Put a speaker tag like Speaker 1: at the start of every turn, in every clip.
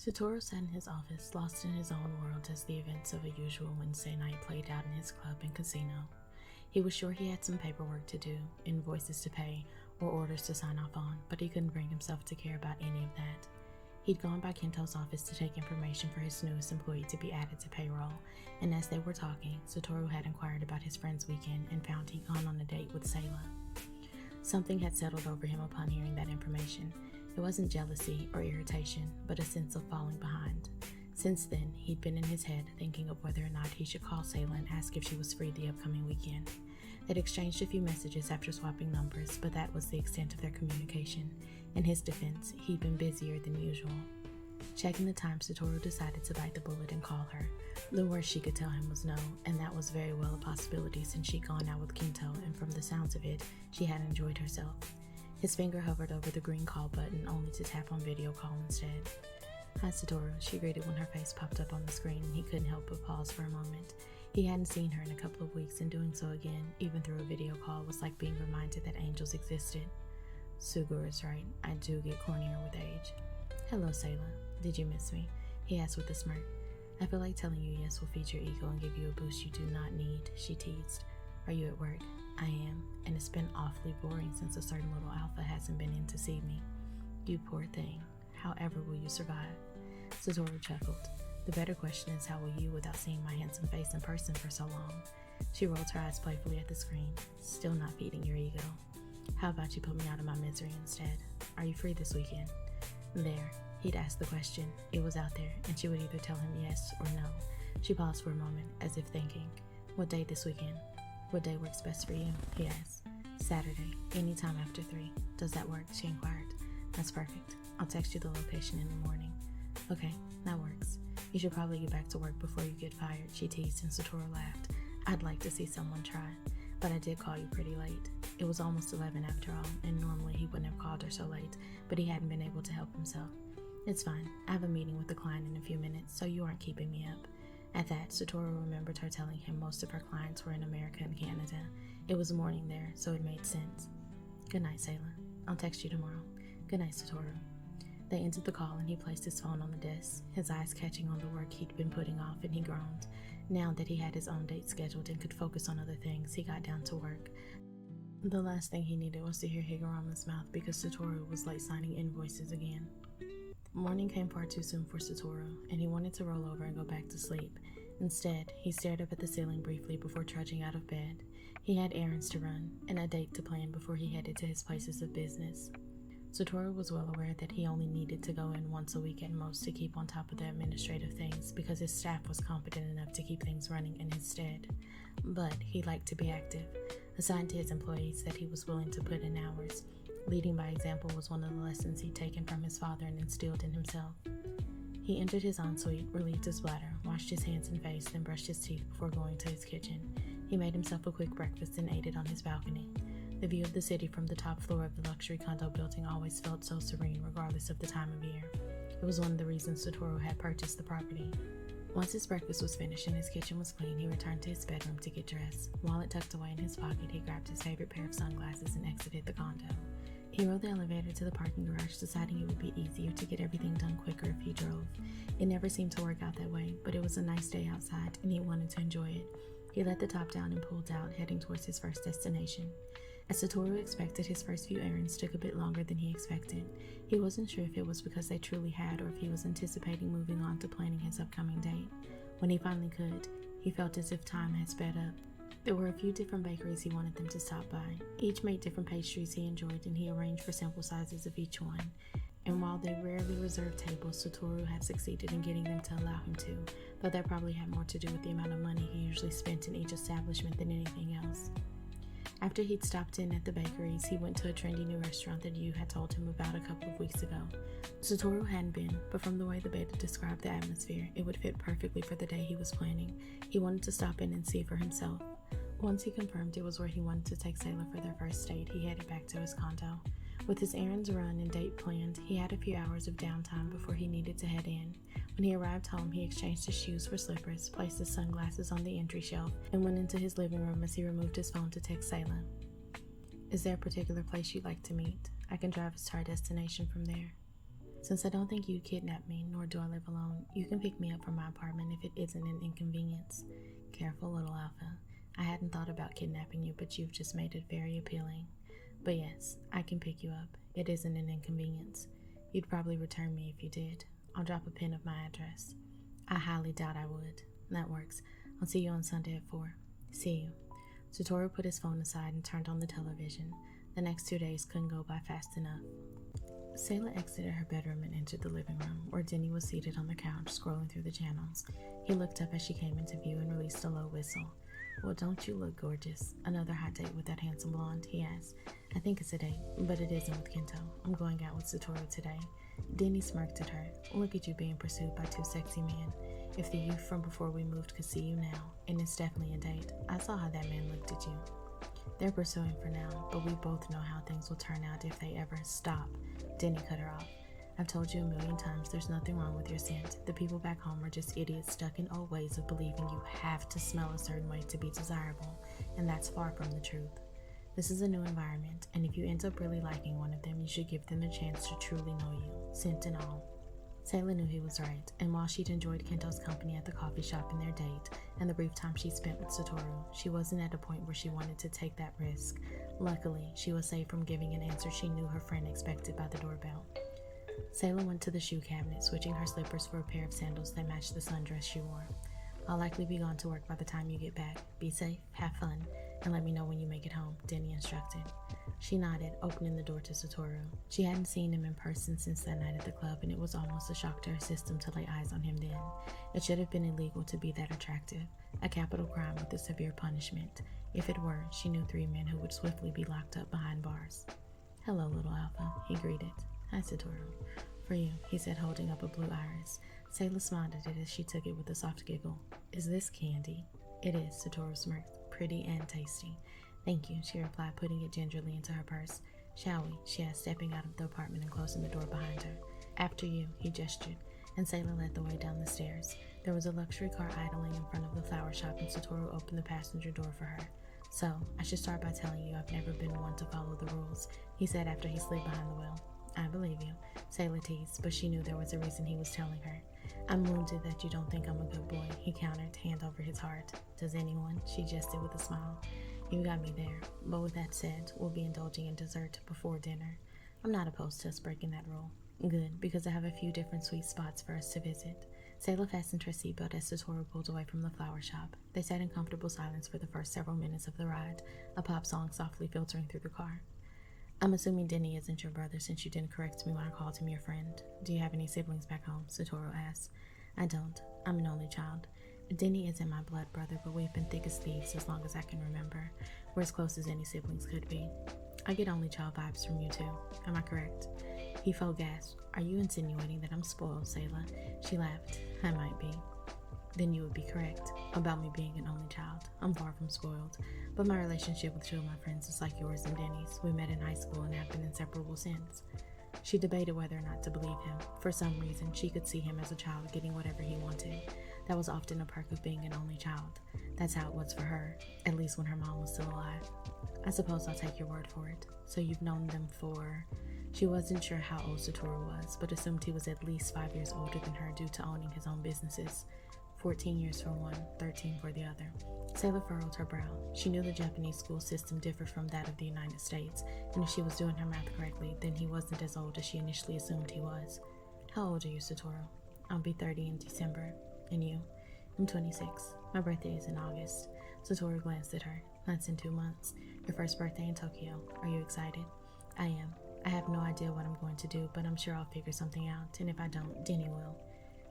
Speaker 1: Satoru sat in his office, lost in his own world as the events of a usual Wednesday night played out in his club and casino. He was sure he had some paperwork to do, invoices to pay, or orders to sign off on, but he couldn't bring himself to care about any of that. He'd gone by Kento's office to take information for his newest employee to be added to payroll, and as they were talking, Satoru had inquired about his friend's weekend and found he'd gone on a date with Saelah. Something had settled over him upon hearing that information. It wasn't jealousy or irritation, but a sense of falling behind. Since then, he'd been in his head thinking of whether or not he should call Saelah and ask if she was free the upcoming weekend. They'd exchanged a few messages after swapping numbers, but that was the extent of their communication. In his defense, he'd been busier than usual. Checking the time, Satoru decided to bite the bullet and call her. The worst she could tell him was no, and that was very well a possibility since she'd gone out with Kento, and from the sounds of it, she had enjoyed herself. His finger hovered over the green call button, only to tap on video call instead. "Hi, Satoru," she greeted when her face popped up on the screen, and he couldn't help but pause for a moment. He hadn't seen her in a couple of weeks, and doing so again, even through a video call, was like being reminded that angels existed. Suguru is right, I do get cornier with age. "Hello, Saelah. Did you miss me?" he asked with a smirk. "I feel like telling you yes will feed your ego and give you a boost you do not need," she teased. "Are you at work?" "I am, and it's been awfully boring since a certain little alpha hasn't been in to see me." "You poor thing. However will you survive?" Satoru chuckled. "The better question is how will you without seeing my handsome face in person for so long?" She rolled her eyes playfully at the screen. "Still not feeding your ego. How about you put me out of my misery instead? Are you free this weekend?" There. He'd asked the question. It was out there, and she would either tell him yes or no. She paused for a moment, as if thinking. "What day this weekend?" "What day works best for you?" he asked. "Saturday, anytime after 3. Does that work?" she inquired. "That's perfect. I'll text you the location in the morning." "Okay, that works. You should probably get back to work before you get fired," she teased, and Satoru laughed. "I'd like to see someone try. But I did call you pretty late. It was almost 11 after all, and normally he wouldn't have called her so late, but he hadn't been able to help himself. "It's fine. I have a meeting with the client in a few minutes, so you aren't keeping me up." At that, Satoru remembered her telling him most of her clients were in America and Canada. It was morning there, so it made sense. "Good night, Saelah. I'll text you tomorrow." "Good night, Satoru." They ended the call and he placed his phone on the desk, his eyes catching on the work he'd been putting off, and he groaned. Now that he had his own date scheduled and could focus on other things, he got down to work. The last thing he needed was to hear Higurame's mouth because Satoru was late signing invoices again. Morning came far too soon for Satoru, and he wanted to roll over and go back to sleep. Instead, he stared up at the ceiling briefly before trudging out of bed. He had errands to run and a date to plan before he headed to his places of business. Satoru was well aware that he only needed to go in once a week at most to keep on top of the administrative things because his staff was competent enough to keep things running in his stead. But he liked to be active, assigned to his employees that he was willing to put in hours. Leading by example was one of the lessons he'd taken from his father and instilled in himself. He entered his ensuite, relieved his bladder, washed his hands and face, then brushed his teeth before going to his kitchen. He made himself a quick breakfast and ate it on his balcony. The view of the city from the top floor of the luxury condo building always felt so serene regardless of the time of year. It was one of the reasons Satoru had purchased the property. Once his breakfast was finished and his kitchen was clean, he returned to his bedroom to get dressed. Wallet tucked away in his pocket, he grabbed his favorite pair of sunglasses and exited the condo. He rode the elevator to the parking garage, deciding it would be easier to get everything done quicker if he drove. It never seemed to work out that way, but it was a nice day outside, and he wanted to enjoy it. He let the top down and pulled out, heading towards his first destination. As Satoru expected, his first few errands took a bit longer than he expected. He wasn't sure if it was because they truly had or if he was anticipating moving on to planning his upcoming date. When he finally could, he felt as if time had sped up. There were a few different bakeries he wanted them to stop by. Each made different pastries he enjoyed, and he arranged for sample sizes of each one. And while they rarely reserved tables, Satoru had succeeded in getting them to allow him to, though that probably had more to do with the amount of money he usually spent in each establishment than anything else. After he'd stopped in at the bakeries, he went to a trendy new restaurant that Yu had told him about a couple of weeks ago. Satoru hadn't been, but from the way the beta described the atmosphere, it would fit perfectly for the day he was planning. He wanted to stop in and see for himself. Once he confirmed it was where he wanted to take Saelah for their first date, he headed back to his condo. With his errands run and date planned, he had a few hours of downtime before he needed to head in. When he arrived home, he exchanged his shoes for slippers, placed his sunglasses on the entry shelf, and went into his living room as he removed his phone to text Saelah. "Is there a particular place you'd like to meet? I can drive us to our destination from there." Since I don't think you'd kidnap me, nor do I live alone, you can pick me up from my apartment if it isn't an inconvenience. Careful, little Alpha. I hadn't thought about kidnapping you, but you've just made it very appealing. But yes, I can pick you up. It isn't an inconvenience. You'd probably return me if you did. I'll drop a pin of my address. I highly doubt I would. That works. I'll see you on Sunday at 4. See you. Satoru put his phone aside and turned on the television. The next 2 days couldn't go by fast enough. Saelah exited her bedroom and entered the living room, where Denny was seated on the couch, scrolling through the channels. He looked up as she came into view and released a low whistle. Well, don't you look gorgeous? Another hot date with that handsome blonde, he asked. I think it's a date, but it isn't with Kento. I'm going out with Satoru today. Denny smirked at her. Look at you being pursued by 2 sexy men. If the youth from before we moved could see you now, and it's definitely a date. I saw how that man looked at you. They're pursuing for now, but we both know how things will turn out if they ever stop. Denny cut her off. I've told you 1,000,000 times there's nothing wrong with your scent. The people back home are just idiots stuck in old ways of believing you have to smell a certain way to be desirable, and that's far from the truth. This is a new environment, and if you end up really liking one of them, you should give them a chance to truly know you, scent and all. Saelah knew he was right, and while she'd enjoyed Kento's company at the coffee shop in their date, and the brief time she spent with Satoru, she wasn't at a point where she wanted to take that risk. Luckily, she was safe from giving an answer she knew her friend expected by the doorbell. Saelah went to the shoe cabinet, switching her slippers for a pair of sandals that matched the sundress she wore. I'll likely be gone to work by the time you get back. Be safe, have fun, and let me know when you make it home, Denny instructed. She nodded, opening the door to Satoru. She hadn't seen him in person since that night at the club, and it was almost a shock to her system to lay eyes on him then. It should have been illegal to be that attractive, a capital crime with a severe punishment. If it were, she knew 3 men who would swiftly be locked up behind bars. Hello, little Alpha, he greeted. Hi, Satoru. For you, he said, holding up a blue iris. Saelah smiled at it as she took it with a soft giggle. Is this candy? It is, Satoru smirked. Pretty and tasty. Thank you, she replied, putting it gingerly into her purse. Shall we? She asked, stepping out of the apartment and closing the door behind her. After you, he gestured, and Saelah led the way down the stairs. There was a luxury car idling in front of the flower shop, and Satoru opened the passenger door for her. So, I should start by telling you I've never been one to follow the rules, he said after he slid behind the wheel. I believe you, Saelah teased, but she knew there was a reason he was telling her. I'm wounded that you don't think I'm a good boy, he countered, hand over his heart. Does anyone? She jested with a smile. You got me there, but with that said, we'll be indulging in dessert before dinner. I'm not opposed to us breaking that rule. Good, because I have a few different sweet spots for us to visit. Saelah fastened her seatbelt as Satoru pulled away from the flower shop. They sat in comfortable silence for the first several minutes of the ride, a pop song softly filtering through the car. I'm assuming Denny isn't your brother since you didn't correct me when I called him your friend. Do you have any siblings back home? Satoru asked. I don't. I'm an only child. Denny isn't my blood brother, but we've been thick as thieves as long as I can remember. We're as close as any siblings could be. I get only child vibes from you too. Am I correct? He felt gasped. Are you insinuating that I'm spoiled, Saelah? She laughed. I might be. Then you would be correct about me being an only child. I'm far from spoiled, but my relationship with 2 of my friends is like yours and Denny's. We met in high school and have been inseparable since. She debated whether or not to believe him. For some reason, she could see him as a child getting whatever he wanted. That was often a perk of being an only child. That's how it was for her, at least when her mom was still alive. I suppose I'll take your word for it. So you've known them for... She wasn't sure how old Satoru was, but assumed he was at least 5 years older than her due to owning his own businesses. 14 years for one, 13 for the other. Saelah furrowed her brow. She knew the Japanese school system differed from that of the United States, and if she was doing her math correctly, then he wasn't as old as she initially assumed he was. How old are you, Satoru? I'll be 30 in December. And you? I'm 26. My birthday is in August. Satoru glanced at her. That's in 2 months. Your first birthday in Tokyo. Are you excited? I am. I have no idea what I'm going to do, but I'm sure I'll figure something out, and if I don't, Denny will.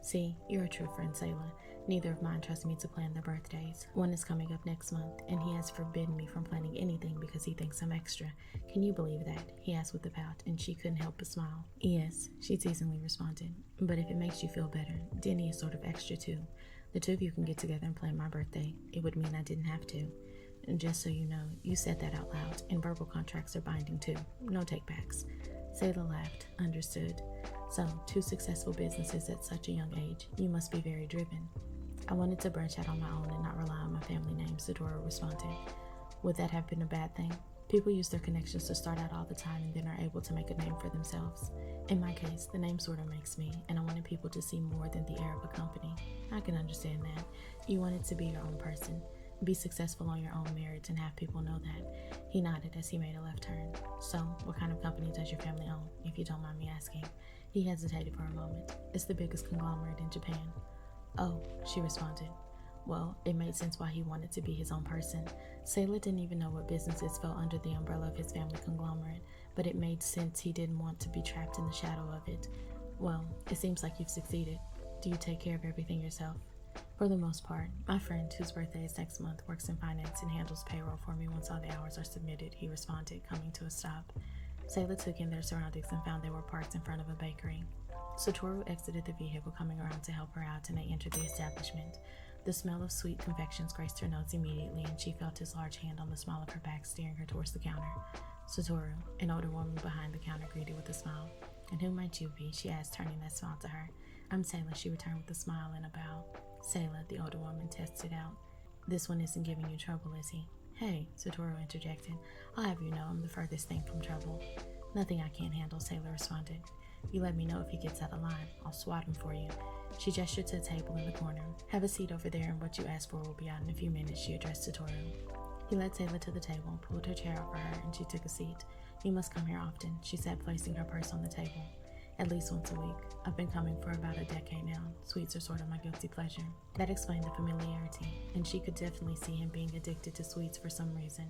Speaker 1: See, you're a true friend, Saelah. Neither of mine trust me to plan their birthdays. One is coming up next month, and he has forbidden me from planning anything because he thinks I'm extra. Can you believe that? He asked with a pout, and she couldn't help but smile. Yes, she teasingly responded. But if it makes you feel better, Denny is sort of extra too. The 2 of you can get together and plan my birthday. It would mean I didn't have to. And just so you know, you said that out loud, and verbal contracts are binding too. No takebacks. Saelah laughed. Understood. So, 2 successful businesses at such a young age. You must be very driven. I wanted to branch out on my own and not rely on my family name, Satoru responded. Would that have been a bad thing? People use their connections to start out all the time and then are able to make a name for themselves. In my case, the name sort of makes me, and I wanted people to see more than the air of a company. I can understand that. You wanted to be your own person, be successful on your own merits, and have people know that. He nodded as he made a left turn. So, what kind of company does your family own, if you don't mind me asking? He hesitated for a moment. It's the biggest conglomerate in Japan. Oh, she responded. Well, it made sense why he wanted to be his own person. Saelah didn't even know what businesses fell under the umbrella of his family conglomerate, but it made sense he didn't want to be trapped in the shadow of it. Well, it seems like you've succeeded. Do you take care of everything yourself? For the most part. My friend, whose birthday is next month, works in finance and handles payroll for me once all the hours are submitted, he responded, coming to a stop. Saelah took in their surroundings and found they were parked in front of a bakery. Satoru exited the vehicle, coming around to help her out, and they entered the establishment. The smell of sweet confections graced her nose immediately, and she felt his large hand on the small of her back, steering her towards the counter. Satoru, an older woman behind the counter, greeted with a smile. And who might you be? She asked, turning that smile to her. I'm Saelah, she returned with a smile and a bow. Saelah, the older woman tested out. This one isn't giving you trouble, is he? Hey, Satoru interjected. I'll have you know I'm the furthest thing from trouble. Nothing I can't handle, Saelah responded. You let me know if he gets out of line. I'll swat him for you. She gestured to a table in the corner. Have a seat over there, and what you asked for will be out in a few minutes, she addressed Satoru. He led Saelah to the table, pulled her chair up for her, and she took a seat. You must come here often, she said, placing her purse on the table. At least once a week. I've been coming for about a decade now. Sweets are sort of my guilty pleasure. That explained the familiarity, and she could definitely see him being addicted to sweets for some reason.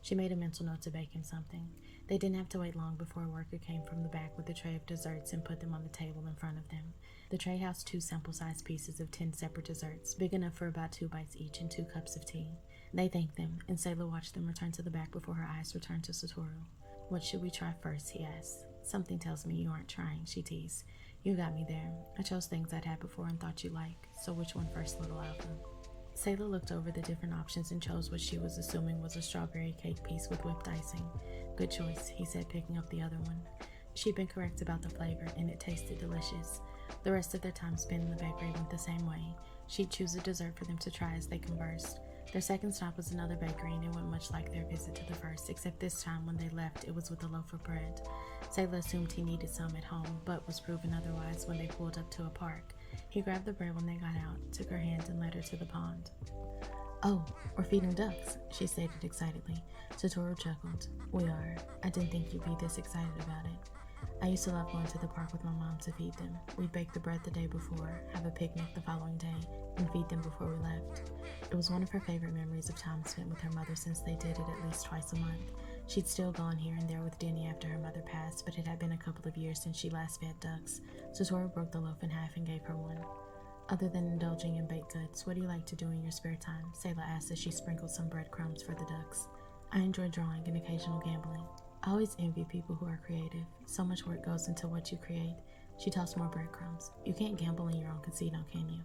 Speaker 1: She made a mental note to bake him something. They didn't have to wait long before a worker came from the back with a tray of desserts and put them on the table in front of them. The tray housed 2 sample-sized pieces of 10 separate desserts, big enough for about 2 bites each, and 2 cups of tea. They thanked them, and Saelah watched them return to the back before her eyes returned to Satoru. What should we try first, he asked. Something tells me you aren't trying, she teased. You got me there. I chose things I'd had before and thought you'd like, so which one first, little alpha? Saelah looked over the different options and chose what she was assuming was a strawberry cake piece with whipped icing. Good choice, he said, picking up the other one. She'd been correct about the flavor, and it tasted delicious. The rest of their time spent in the bakery went the same way. She'd choose a dessert for them to try as they conversed. Their second stop was another bakery, and it went much like their visit to the first, except this time when they left, it was with a loaf of bread. Saelah assumed he needed some at home, but was proven otherwise when they pulled up to a park. He grabbed the bread when they got out, took her hand, and led her to the pond. Oh, we're feeding ducks, she stated excitedly. Satoru chuckled. We are. I didn't think you'd be this excited about it. I used to love going to the park with my mom to feed them. We'd bake the bread the day before, have a picnic the following day, and feed them before we left. It was one of her favorite memories of time spent with her mother since they did it at least twice a month. She'd still gone here and there with Denny after her mother passed, but it had been a couple of years since she last fed ducks. Satoru broke the loaf in half and gave her one. Other than indulging in baked goods, what do you like to do in your spare time? Saelah asked as she sprinkled some breadcrumbs for the ducks. I enjoy drawing and occasional gambling. I always envy people who are creative. So much work goes into what you create. She tossed more breadcrumbs. You can't gamble in your own casino, can you?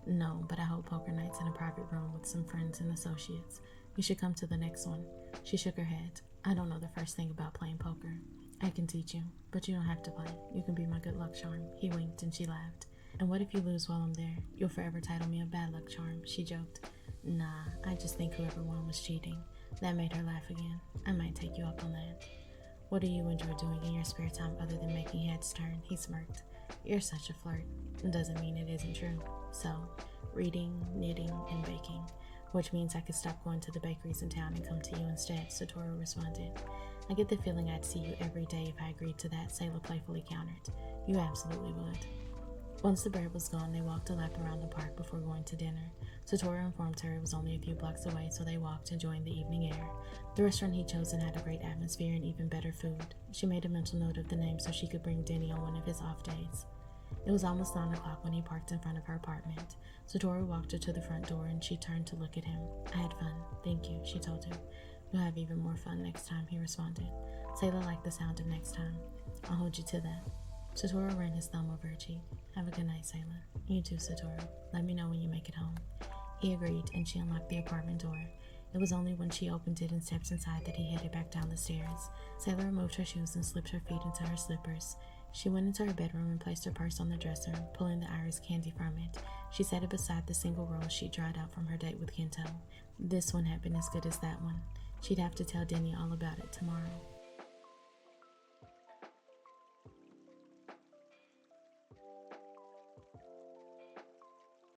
Speaker 1: No, but I hold poker nights in a private room with some friends and associates. You should come to the next one. She shook her head. I don't know the first thing about playing poker. I can teach you, but you don't have to play. You can be my good luck charm. He winked and she laughed. And what if you lose while I'm there? You'll forever title me a bad luck charm, she joked. Nah, I just think whoever won was cheating. That made her laugh again. I might take you up on that. What do you enjoy doing in your spare time other than making heads turn? He smirked. You're such a flirt. Doesn't mean it isn't true. So, reading, knitting, and baking. Which means I could stop going to the bakeries in town and come to you instead, Satoru responded. I get the feeling I'd see you every day if I agreed to that, Saelah playfully countered. You absolutely would. Once the bread was gone, they walked a lap around the park before going to dinner. Satoru informed her it was only a few blocks away, so they walked, enjoying the evening air. The restaurant he'd chosen had a great atmosphere and even better food. She made a mental note of the name so she could bring Denny on one of his off days. It was almost 9 o'clock when he parked in front of her apartment. Satoru walked her to the front door and she turned to look at him. I had fun, thank you, she told him. You'll have even more fun next time, he responded. Saelah liked the sound of next time. I'll hold you to that. Satoru ran his thumb over her cheek. Have a good night, Saelah. You too, Satoru. Let me know when you make it home. He agreed, and she unlocked the apartment door. It was only when she opened it and stepped inside that he headed back down the stairs. Saelah removed her shoes and slipped her feet into her slippers. She went into her bedroom and placed her purse on the dresser, pulling the iris candy from it. She set it beside the single rose she dried out from her date with Kento. This one had been as good as that one. She'd have to tell Denny all about it tomorrow.